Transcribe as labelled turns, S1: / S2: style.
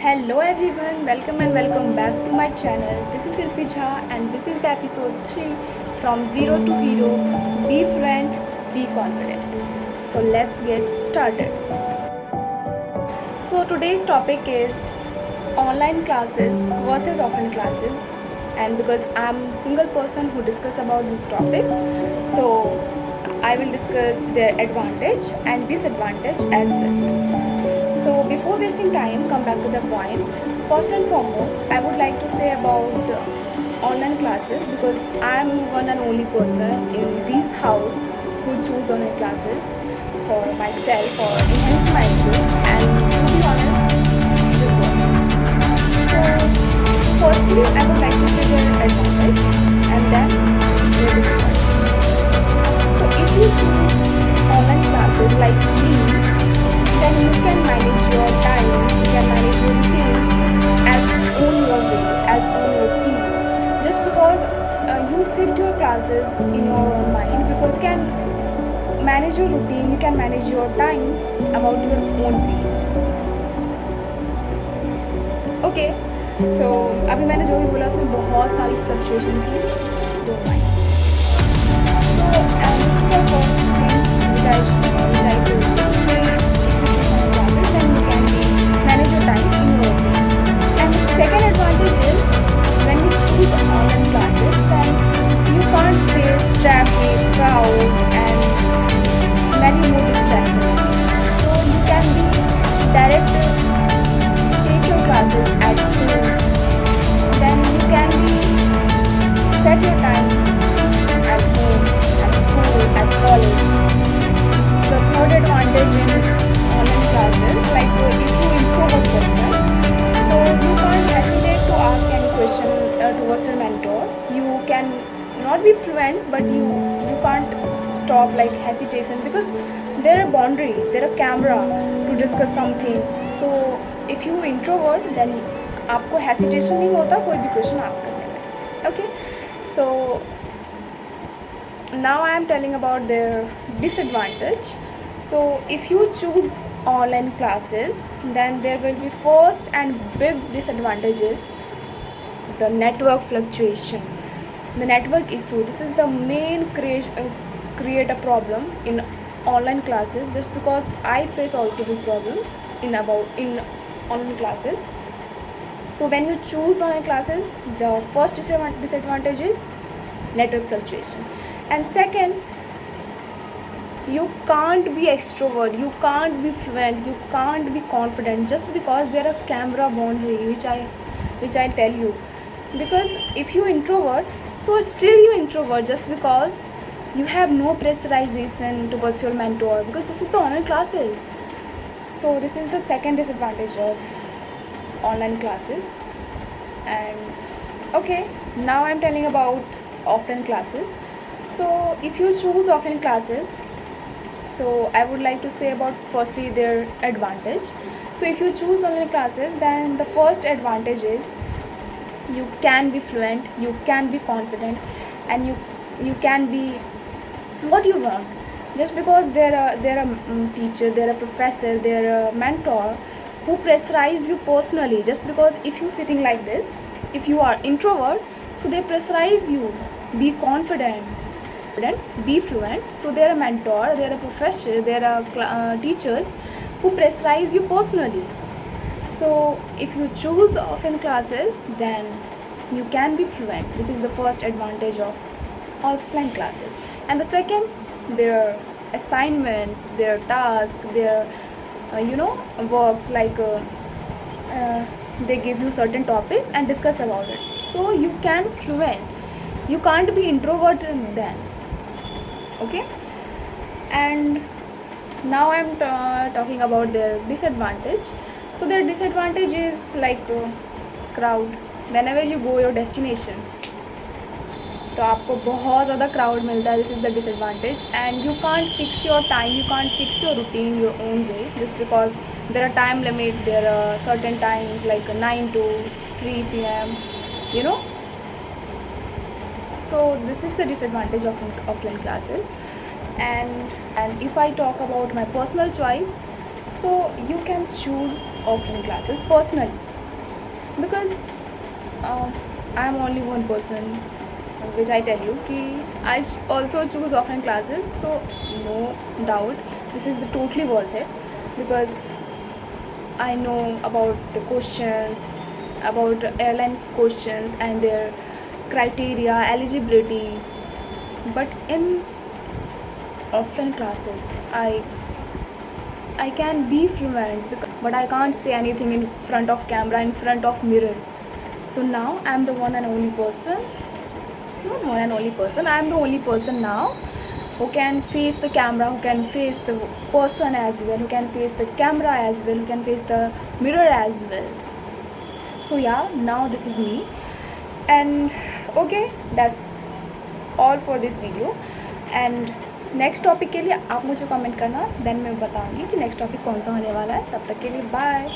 S1: Hello everyone, welcome and welcome back to my channel. This is Silpi Jha and this is the episode 3 from Zero to Hero. Be fluent, be confident. So let's get started. So today's topic is online classes versus offline classes, and because I'm a single person who discuss about this topic, so I will discuss their advantage and disadvantage as well. So before wasting time, come back to the point. First and foremost, I would like to say about online classes, because I am one and only person in this house who choose online classes for myself or enhance my skills. And to be honest, just so firstly, I would like to say their advantage and then their disadvantage. So if you choose online classes like me, then you can manage your time, you can manage your routine as own your way, as own your peace. Just because you shift your classes in your mind, because you can manage your routine, you can manage your time about your own peace. Okay so अभी मैंने जो भी बोला उसमें बहुत सारी fluctuation थी, don't mind. So and the first thing which I like to manage your time in your way. And second advantage is, when you choose online classes, then you can't face traffic, crowd, and many more distractions. So you can be direct take your classes at home. Then you can be set your time at home, at school, at college. The third advantage in online classes, like if you introvert person, so you can't hesitate to ask any question towards your mentor. You can not be fluent, but you can't stop like hesitation, because there are boundary, there are camera to discuss something. So if you introvert, then आपको hesitation नहीं होता कोई भी question ask करने में. Okay, so now I am telling about their disadvantage. So if you choose online classes, then there will be first and big disadvantages: the network fluctuation, the network issue. This is the main create a problem in online classes, just because I face also these problems in online classes. So when you choose online classes, the first disadvantage is network fluctuation, and second, you can't be extrovert, you can't be fluent, you can't be confident, just because there are camera boundary which I tell you. Because if you introvert, so still you introvert, just because you have no pressurization towards your mentor, because this is the online classes. So this is the second disadvantage of online classes. And okay, now I'm telling about offline classes. So if you choose offline classes, so I would like to say about firstly their advantage. So if you choose online classes, then the first advantage is you can be fluent, you can be confident, and you can be what you want. Just because there are teacher, there are professor, there are mentor who pressurize you personally. Just because if you sitting like this, if you are introvert, so they pressurize you, be confident, be fluent. So there are mentor, there are professor, there are teachers who pressurize you personally. So if you choose offline classes, then you can be fluent. This is the first advantage of offline classes. And the second, their assignments, their tasks, their works, like they give you certain topics and discuss about it. So you can fluent. You can't be introvert then. Okay. And now I'm talking about their disadvantage. So their disadvantage is like crowd. Whenever you go your destination, तो आपको बहुत ज़्यादा crowd मिलता है. This is the disadvantage. And you can't fix your time, you can't fix your routine your own way, just because there are time limit, there are certain times like 9 to 3 p.m. So this is the disadvantage of offline classes. And if I talk about my personal choice, so you can choose offline classes personally. because I am only one person, which I tell you कि I also choose offline classes, so no doubt this is the totally worth it, because I know about the questions, about airlines questions and their criteria, eligibility. But in offline classes, I can be fluent, but I can't say anything in front of camera, in front of mirror. So now I am the one and only person. Not one and only person. I am the only person now who can face the camera, who can face the person as well, who can face the camera as well, who can face the mirror as well. So yeah, now this is me. And okay, that's all for this video. And next topic के लिए आप मुझे comment करना, then मैं बताऊंगी कि next topic कौन सा होने वाला है. तब तक के लिए बाय.